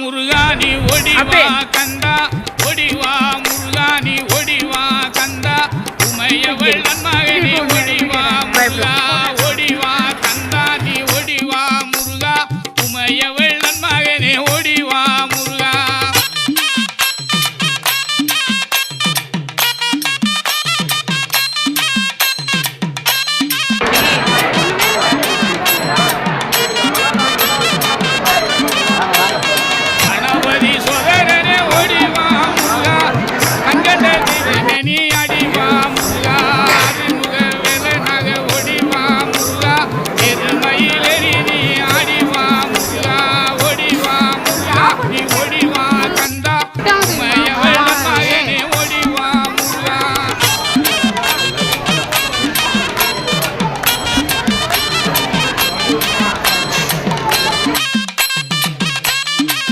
முருகானி ஒடிவா கந்தா ஒடிவா முருகானி ஒடிவா கந்தா உமையவள் நன்மகனே ஒடிவா முருகா ஒடிவா கந்தா நீ ஒடிவா முருகா உமையவள் நன்மகனே ஒடிவா முருகா ஒடிவா